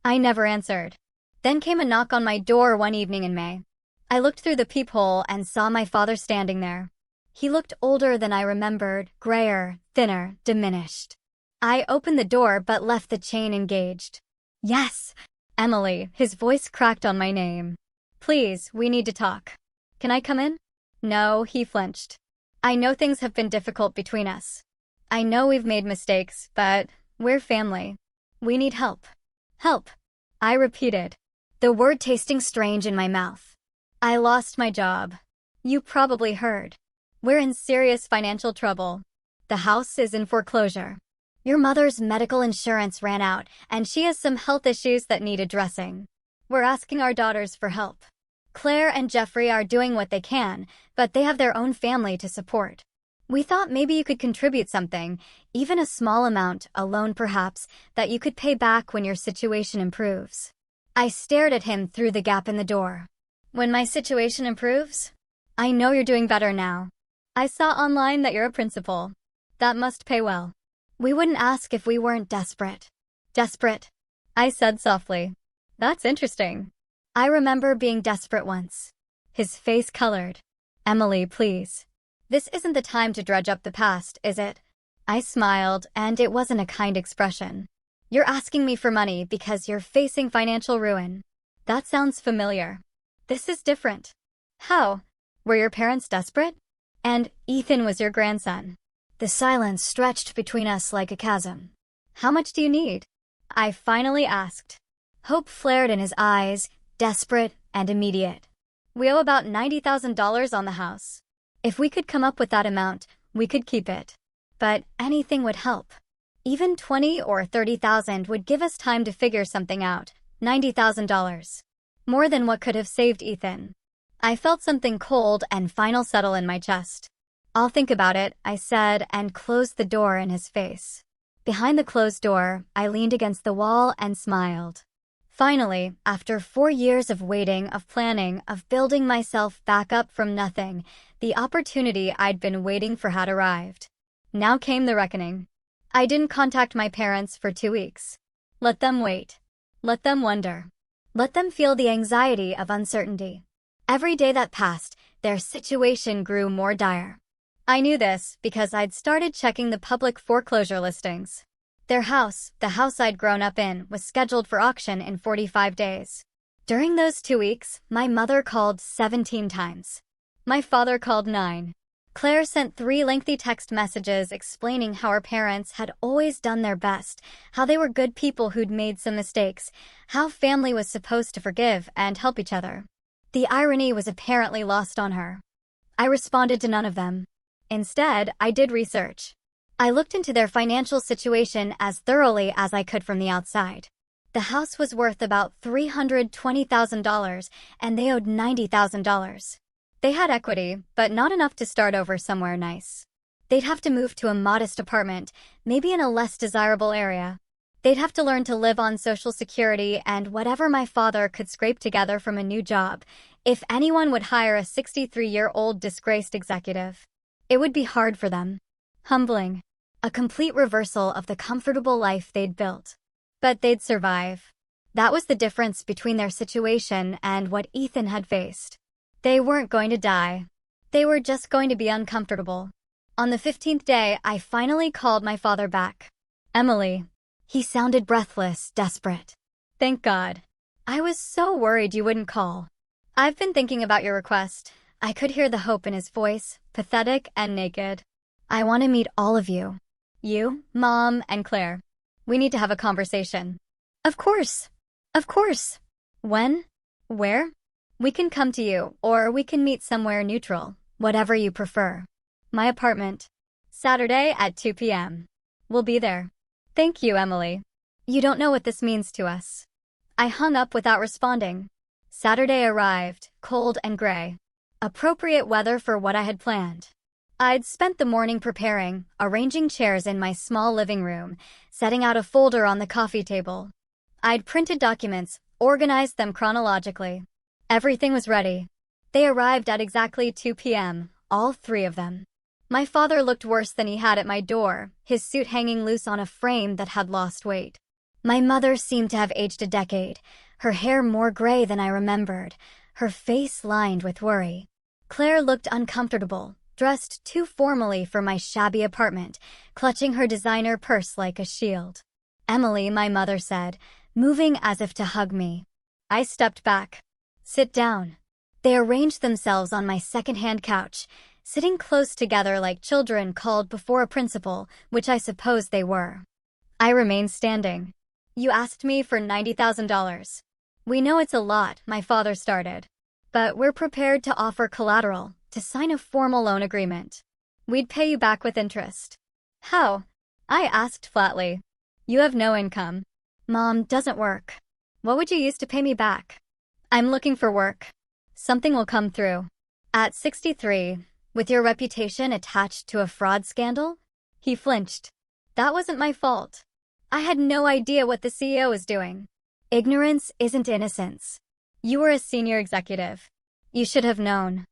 I never answered. Then came a knock on my door one evening in May. I looked through the peephole and saw my father standing there. He looked older than I remembered, grayer, thinner, diminished. I opened the door but left the chain engaged. "Yes, Emily," his voice cracked on my name. "Please, we need to talk." "Can I come in?" "No," he flinched. "I know things have been difficult between us. I know we've made mistakes, but we're family. We need help." "Help," I repeated, the word tasting strange in my mouth. "I lost my job. You probably heard. We're in serious financial trouble. The house is in foreclosure. Your mother's medical insurance ran out, and she has some health issues that need addressing. We're asking our daughters for help. Claire and Jeffrey are doing what they can, but they have their own family to support. We thought maybe you could contribute something, even a small amount, a loan perhaps, that you could pay back when your situation improves." I stared at him through the gap in the door. "When my situation improves? I know you're doing better now. I saw online that you're a principal. That must pay well. We wouldn't ask if we weren't desperate." "Desperate?" I said softly. "That's interesting. I remember being desperate once." His face colored. "Emily, please. This isn't the time to dredge up the past, is it?" I smiled, and it wasn't a kind expression. "You're asking me for money because you're facing financial ruin. That sounds familiar. This is different." "How? Were your parents desperate? And Ethan was your grandson." The silence stretched between us like a chasm. "How much do you need?" I finally asked. Hope flared in his eyes, desperate and immediate. "We owe about $90,000 on the house. If we could come up with that amount, we could keep it. But anything would help. Even 20 or 30,000 would give us time to figure something out. $90,000. More than what could have saved Ethan." I felt something cold and final settle in my chest. "I'll think about it," I said, and closed the door in his face. Behind the closed door, I leaned against the wall and smiled. Finally, after 4 years of waiting, of planning, of building myself back up from nothing, the opportunity I'd been waiting for had arrived. Now came the reckoning. I didn't contact my parents for 2 weeks. Let them wait. Let them wonder. Let them feel the anxiety of uncertainty. Every day that passed, their situation grew more dire. I knew this because I'd started checking the public foreclosure listings. Their house, the house I'd grown up in, was scheduled for auction in 45 days. During those 2 weeks, my mother called 17 times. My father called 9. Claire sent 3 lengthy text messages explaining how her parents had always done their best, how they were good people who'd made some mistakes, how family was supposed to forgive and help each other. The irony was apparently lost on her. I responded to none of them. Instead, I did research. I looked into their financial situation as thoroughly as I could from the outside. The house was worth about $320,000, and they owed $90,000. They had equity, but not enough to start over somewhere nice. They'd have to move to a modest apartment, maybe in a less desirable area. They'd have to learn to live on Social Security and whatever my father could scrape together from a new job, if anyone would hire a 63-year-old disgraced executive. It would be hard for them. Humbling. A complete reversal of the comfortable life they'd built. But they'd survive. That was the difference between their situation and what Ethan had faced. They weren't going to die. They were just going to be uncomfortable. On the 15th day, I finally called my father back. "Emily." He sounded breathless, desperate. "Thank God. I was so worried you wouldn't call. I've been thinking about your request." I could hear the hope in his voice, pathetic and naked. "I want to meet all of you. You, Mom, and Claire. We need to have a conversation." "Of course. Of course. When? Where?" "We can come to you, or we can meet somewhere neutral, whatever you prefer." "My apartment. Saturday at 2 p.m. We'll be there." "Thank you, Emily. You don't know what this means to us." I hung up without responding. Saturday arrived, cold and gray. Appropriate weather for what I had planned. I'd spent the morning preparing, arranging chairs in my small living room, setting out a folder on the coffee table. I'd printed documents, organized them chronologically. Everything was ready. They arrived at exactly 2 p.m., all 3 of them. My father looked worse than he had at my door, his suit hanging loose on a frame that had lost weight. My mother seemed to have aged a decade, her hair more gray than I remembered, her face lined with worry. Claire looked uncomfortable, dressed too formally for my shabby apartment, clutching her designer purse like a shield. "Emily," my mother said, moving as if to hug me. I stepped back. "Sit down." They arranged themselves on my second-hand couch, sitting close together like children called before a principal, which I suppose they were. I remained standing. "You asked me for $90,000. We know it's a lot," my father started. "But we're prepared to offer collateral, to sign a formal loan agreement. We'd pay you back with interest." "How?" I asked flatly. "You have no income. Mom doesn't work. What would you use to pay me back?" "I'm looking for work. Something will come through." "At 63, with your reputation attached to a fraud scandal?" He flinched. "That wasn't my fault. I had no idea what the CEO was doing. Ignorance isn't innocence. You were a senior executive. You should have known."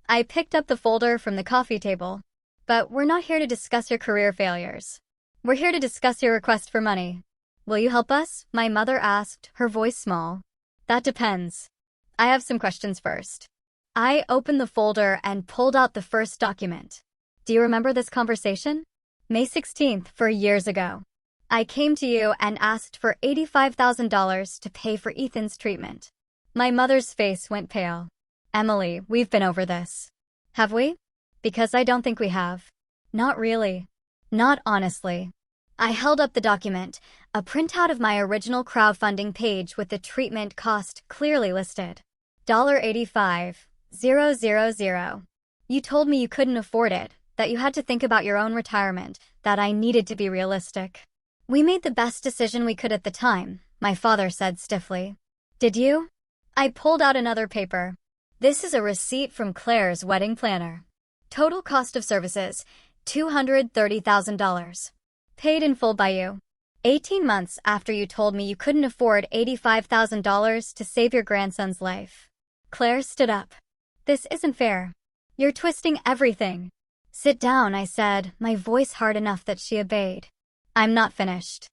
I picked up the folder from the coffee table. "But we're not here to discuss your career failures. We're here to discuss your request for money. Will you help us?" my mother asked, her voice small. "That depends. I have some questions first." I opened the folder and pulled out the first document. "Do you remember this conversation?" "May 16th, 4 years ago. I came to you and asked for $85,000 to pay for Ethan's treatment." My mother's face went pale. "Emily, we've been over this." "Have we?" "Because I don't think we have." "Not really." "Not honestly." I held up the document, a printout of my original crowdfunding page with the treatment cost clearly listed. $85,000. You told me you couldn't afford it, that you had to think about your own retirement, that I needed to be realistic. "We made the best decision we could at the time," my father said stiffly. "Did you?" I pulled out another paper. "This is a receipt from Claire's wedding planner. Total cost of services, $230,000. Paid in full by you. 18 months after you told me you couldn't afford $85,000 to save your grandson's life." Claire stood up. "This isn't fair. You're twisting everything." "Sit down," I said, my voice hard enough that she obeyed. "I'm not finished."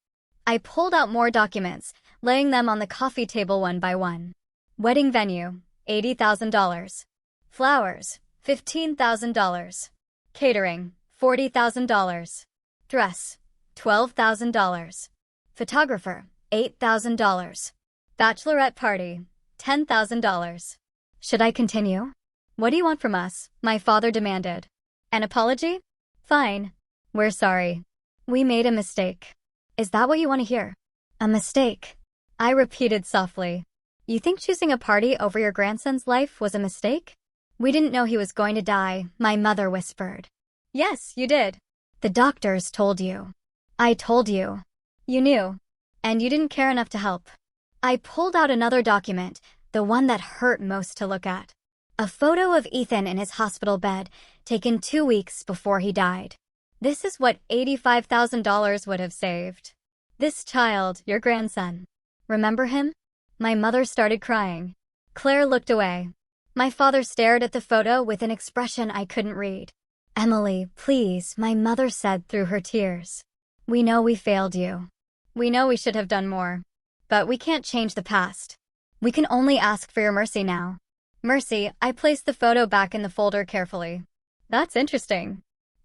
I pulled out more documents, laying them on the coffee table one by one. Wedding venue, $80,000. Flowers, $15,000. Catering, $40,000. Dress, $12,000. Photographer, $8,000. Bachelorette party, $10,000. Should I continue? "What do you want from us?" my father demanded. An apology? Fine. We're sorry. We made a mistake. Is that what you want to hear? A mistake? I repeated softly. You think choosing a party over your grandson's life was a mistake? We didn't know he was going to die, my mother whispered. Yes, you did. The doctors told you. I told you. You knew. And you didn't care enough to help. I pulled out another document, the one that hurt most to look at. A photo of Ethan in his hospital bed, taken 2 weeks before he died. This is what $85,000 would have saved. This child, your grandson. Remember him? My mother started crying. Claire looked away. My father stared at the photo with an expression I couldn't read. Emily, please, my mother said through her tears. We know we failed you. We know we should have done more. But we can't change the past. We can only ask for your mercy now. Mercy, I placed the photo back in the folder carefully. That's interesting.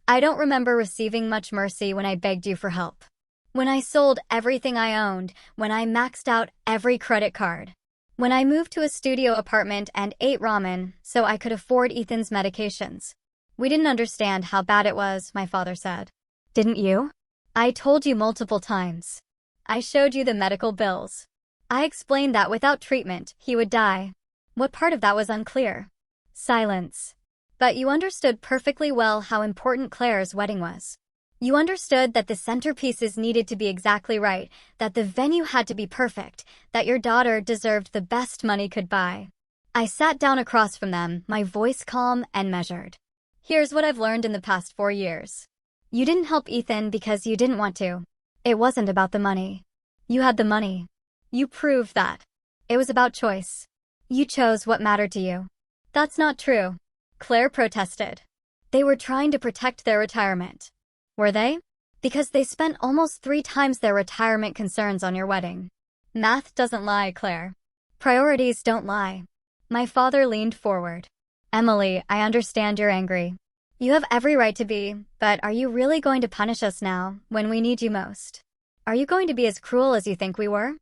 I don't remember receiving much mercy when I begged you for help. When I sold everything I owned, when I maxed out every credit card. When I moved to a studio apartment and ate ramen so I could afford Ethan's medications. We didn't understand how bad it was, my father said. Didn't you? I told you multiple times. I showed you the medical bills. I explained that without treatment, he would die. What part of that was unclear? Silence. But you understood perfectly well how important Claire's wedding was. You understood that the centerpieces needed to be exactly right, that the venue had to be perfect, that your daughter deserved the best money could buy. I sat down across from them, my voice calm and measured. Here's what I've learned in the past 4 years. You didn't help Ethan because you didn't want to. It wasn't about the money. You had the money. You proved that. It was about choice. You chose what mattered to you. That's not true. Claire protested. They were trying to protect their retirement. Were they? Because they spent almost 3 times their retirement concerns on your wedding. Math doesn't lie, Claire. Priorities don't lie. My father leaned forward. Emily, I understand you're angry. You have every right to be, but are you really going to punish us now, when we need you most? Are you going to be as cruel as you think we were?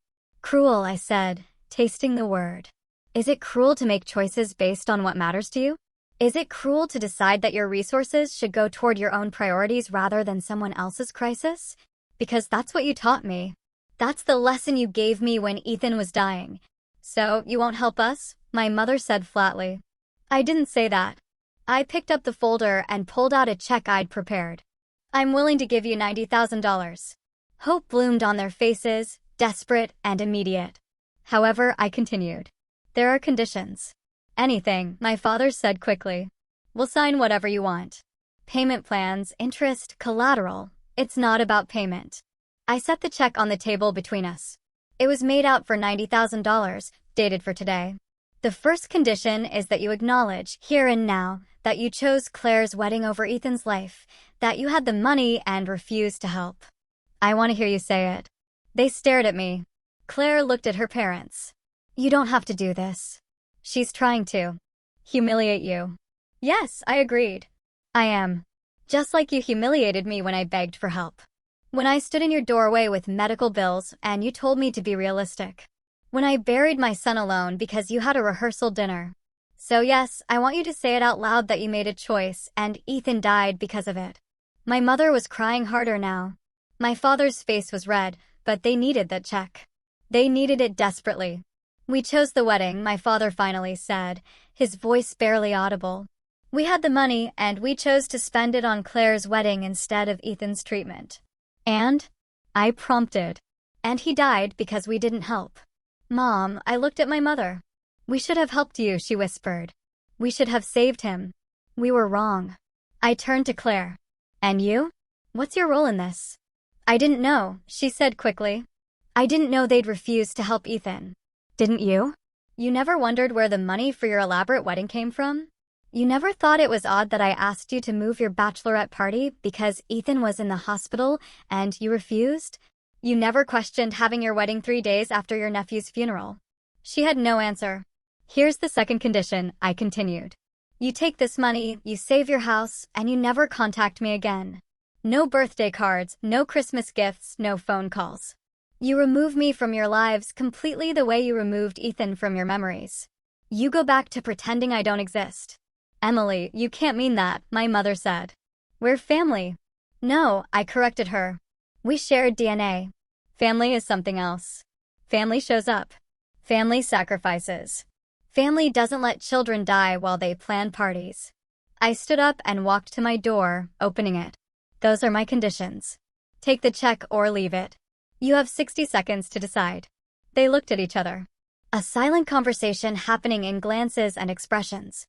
Cruel, I said, tasting the word. Is it cruel to make choices based on what matters to you? Is it cruel to decide that your resources should go toward your own priorities rather than someone else's crisis? Because that's what you taught me. That's the lesson you gave me when Ethan was dying. So, you won't help us? My mother said flatly. I didn't say that. I picked up the folder and pulled out a check I'd prepared. I'm willing to give you $90,000. Hope bloomed on their faces, desperate and immediate. However, I continued. There are conditions. Anything, my father said quickly. We'll sign whatever you want. Payment plans, interest, collateral. It's not about payment. I set the check on the table between us. It was made out for $90,000, dated for today. The first condition is that you acknowledge, here and now, that you chose Claire's wedding over Ethan's life, that you had the money and refused to help. I want to hear you say it. They stared at me. Claire looked at her parents. You don't have to do this. She's trying to humiliate you. Yes, I agreed. I am. Just like you humiliated me when I begged for help. When I stood in your doorway with medical bills and you told me to be realistic. When I buried my son alone because you had a rehearsal dinner. So yes, I want you to say it out loud that you made a choice and Ethan died because of it. My mother was crying harder now. My father's face was red, but they needed that check. They needed it desperately. We chose the wedding, my father finally said, his voice barely audible. We had the money and we chose to spend it on Claire's wedding instead of Ethan's treatment. And? I prompted. And he died because we didn't help. Mom, I looked at my mother. We should have helped you, she whispered. We should have saved him. We were wrong. I turned to Claire. And you? What's your role in this? I didn't know, she said quickly. I didn't know they'd refuse to help Ethan. Didn't you? You never wondered where the money for your elaborate wedding came from? You never thought it was odd that I asked you to move your bachelorette party because Ethan was in the hospital and you refused? You never questioned having your wedding 3 days after your nephew's funeral. She had no answer. Here's the second condition, I continued. You take this money, you save your house, and you never contact me again. No birthday cards, no Christmas gifts, no phone calls. You remove me from your lives completely the way you removed Ethan from your memories. You go back to pretending I don't exist. Emily, you can't mean that, my mother said. We're family. No, I corrected her. We shared DNA. Family is something else. Family shows up. Family sacrifices. Family doesn't let children die while they plan parties. I stood up and walked to my door, opening it. Those are my conditions. Take the check or leave it. You have 60 seconds to decide. They looked at each other. A silent conversation happening in glances and expressions.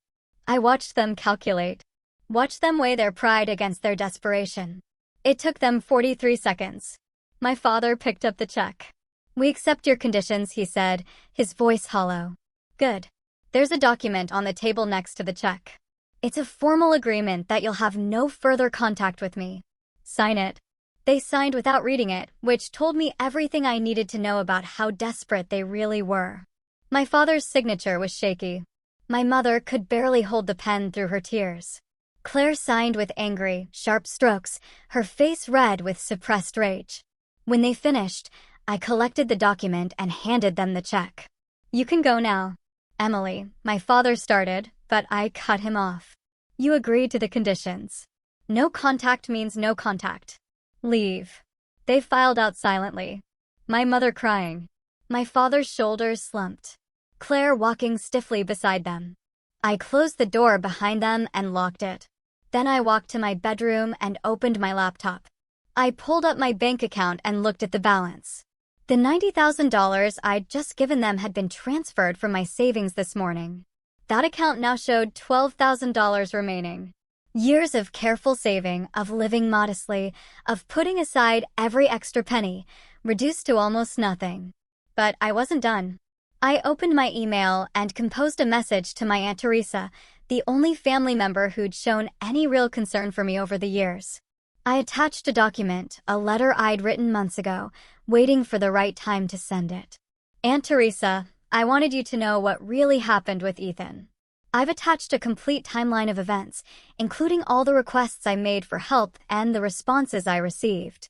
I watched them calculate. Watched them weigh their pride against their desperation. It took them 43 seconds. My father picked up the check. We accept your conditions, he said, his voice hollow. Good. There's a document on the table next to the check. It's a formal agreement that you'll have no further contact with me. Sign it. They signed without reading it, which told me everything I needed to know about how desperate they really were. My father's signature was shaky. My mother could barely hold the pen through her tears. Claire signed with angry, sharp strokes, her face red with suppressed rage. When they finished, I collected the document and handed them the check. You can go now. Emily, my father started, but I cut him off. You agreed to the conditions. No contact means no contact. Leave. They filed out silently. My mother crying. My father's shoulders slumped. Claire walking stiffly beside them. I closed the door behind them and locked it. Then I walked to my bedroom and opened my laptop. I pulled up my bank account and looked at the balance. The $90,000 I'd just given them had been transferred from my savings this morning. That account now showed $12,000 remaining. Years of careful saving, of living modestly, of putting aside every extra penny, reduced to almost nothing. But I wasn't done. I opened my email and composed a message to my Aunt Teresa, the only family member who'd shown any real concern for me over the years. I attached a document, a letter I'd written months ago, waiting for the right time to send it. Aunt Teresa, I wanted you to know what really happened with Ethan. I've attached a complete timeline of events, including all the requests I made for help and the responses I received.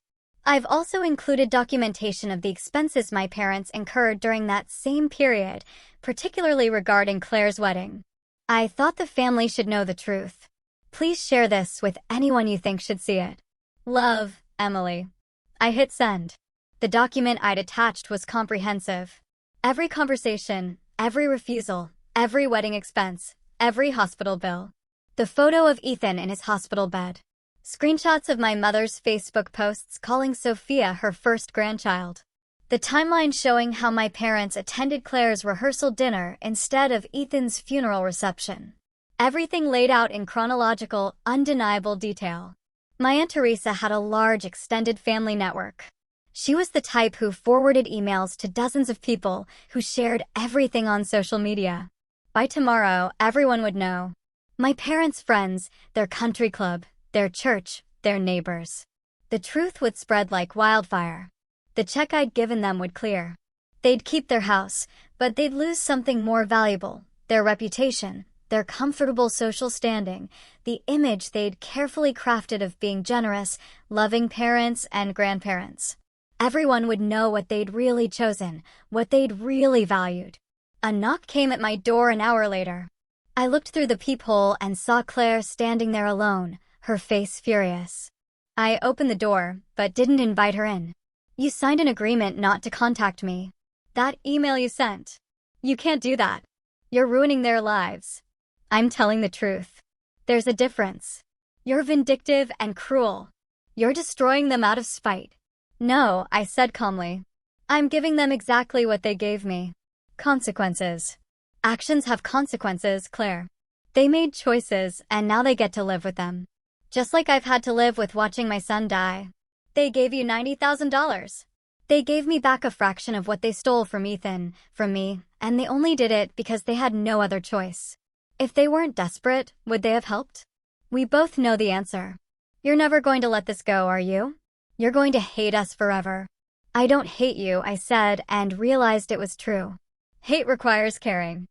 I've also included documentation of the expenses my parents incurred during that same period, particularly regarding Claire's wedding. I thought the family should know the truth. Please share this with anyone you think should see it. Love, Emily. I hit send. The document I'd attached was comprehensive. Every conversation, every refusal, every wedding expense, every hospital bill. The photo of Ethan in his hospital bed. Screenshots of my mother's Facebook posts calling Sophia her first grandchild. The timeline showing how my parents attended Claire's rehearsal dinner instead of Ethan's funeral reception. Everything laid out in chronological, undeniable detail. My Aunt Teresa had a large extended family network. She was the type who forwarded emails to dozens of people who shared everything on social media. By tomorrow, everyone would know. My parents' friends, their country club, their church, their neighbors. The truth would spread like wildfire. The check I'd given them would clear. They'd keep their house, but they'd lose something more valuable, their reputation, their comfortable social standing, the image they'd carefully crafted of being generous, loving parents and grandparents. Everyone would know what they'd really chosen, what they'd really valued. A knock came at my door an hour later. I looked through the peephole and saw Claire standing there alone, her face furious. I opened the door, but didn't invite her in. You signed an agreement not to contact me. That email you sent. You can't do that. You're ruining their lives. I'm telling the truth. There's a difference. You're vindictive and cruel. You're destroying them out of spite. No, I said calmly. I'm giving them exactly what they gave me. Consequences. Actions have consequences, Claire. They made choices, and now they get to live with them. Just like I've had to live with watching my son die. They gave you $90,000. They gave me back a fraction of what they stole from Ethan, from me, and they only did it because they had no other choice. If they weren't desperate, would they have helped? We both know the answer. You're never going to let this go, are you? You're going to hate us forever. I don't hate you, I said, and realized it was true. Hate requires caring.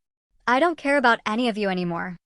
I don't care about any of you anymore.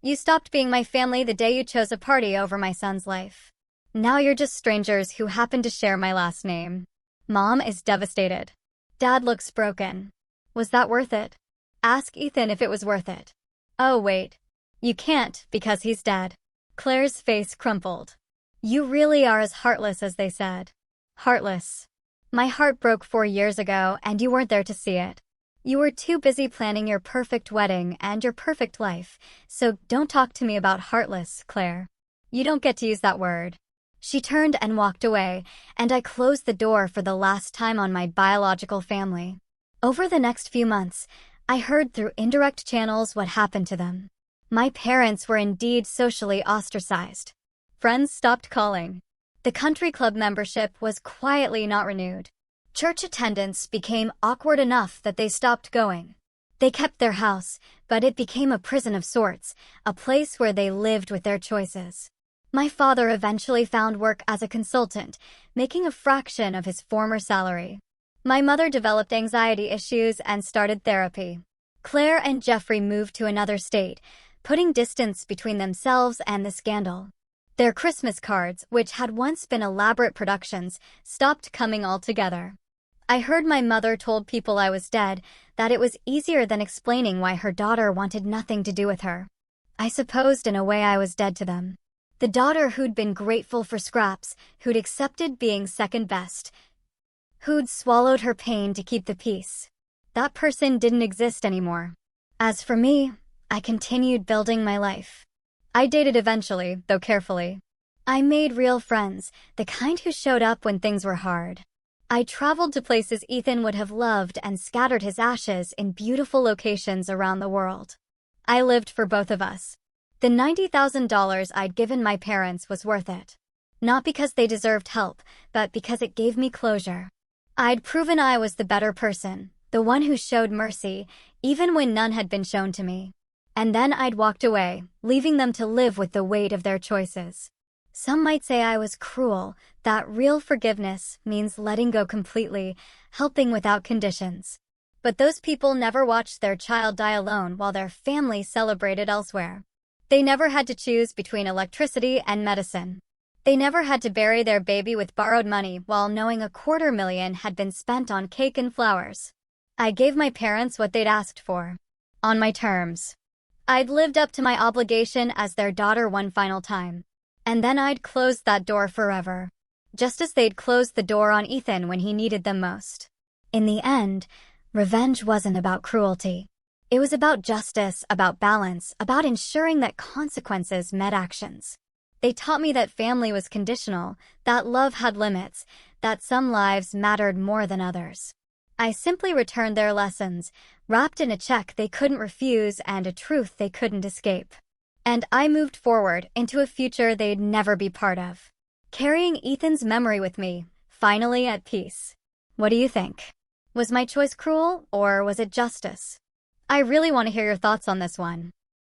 You stopped being my family the day you chose a party over my son's life. Now you're just strangers who happen to share my last name. Mom is devastated. Dad looks broken. Was that worth it? Ask Ethan if it was worth it. Oh, wait. You can't because he's dead. Claire's face crumpled. You really are as heartless as they said. Heartless. My heart broke 4 years ago and you weren't there to see it. You were too busy planning your perfect wedding and your perfect life, so don't talk to me about heartless, Claire. You don't get to use that word. She turned and walked away, and I closed the door for the last time on my biological family. Over the next few months, I heard through indirect channels what happened to them. My parents were indeed socially ostracized. Friends stopped calling. The country club membership was quietly not renewed. Church attendance became awkward enough that they stopped going. They kept their house, but it became a prison of sorts, a place where they lived with their choices. My father eventually found work as a consultant, making a fraction of his former salary. My mother developed anxiety issues and started therapy. Claire and Jeffrey moved to another state, putting distance between themselves and the scandal. Their Christmas cards, which had once been elaborate productions, stopped coming altogether. I heard my mother told people I was dead, that it was easier than explaining why her daughter wanted nothing to do with her. I supposed in a way I was dead to them. The daughter who'd been grateful for scraps, who'd accepted being second best, who'd swallowed her pain to keep the peace. That person didn't exist anymore. As for me, I continued building my life. I dated eventually, though carefully. I made real friends, the kind who showed up when things were hard. I traveled to places Ethan would have loved and scattered his ashes in beautiful locations around the world. I lived for both of us. The $90,000 I'd given my parents was worth it. Not because they deserved help, but because it gave me closure. I'd proven I was the better person, the one who showed mercy, even when none had been shown to me. And then I'd walked away, leaving them to live with the weight of their choices. Some might say I was cruel, that real forgiveness means letting go completely, helping without conditions. But those people never watched their child die alone while their family celebrated elsewhere. They never had to choose between electricity and medicine. They never had to bury their baby with borrowed money while knowing $250,000 had been spent on cake and flowers. I gave my parents what they'd asked for. On my terms. I'd lived up to my obligation as their daughter one final time. And then I'd closed that door forever. Just as they'd closed the door on Ethan when he needed them most. In the end, revenge wasn't about cruelty. It was about justice, about balance, about ensuring that consequences met actions. They taught me that family was conditional, that love had limits, that some lives mattered more than others. I simply returned their lessons, wrapped in a check they couldn't refuse and a truth they couldn't escape. And I moved forward into a future they'd never be part of. Carrying Ethan's memory with me, finally at peace. What do you think? Was my choice cruel, or was it justice? I really want to hear your thoughts on this one.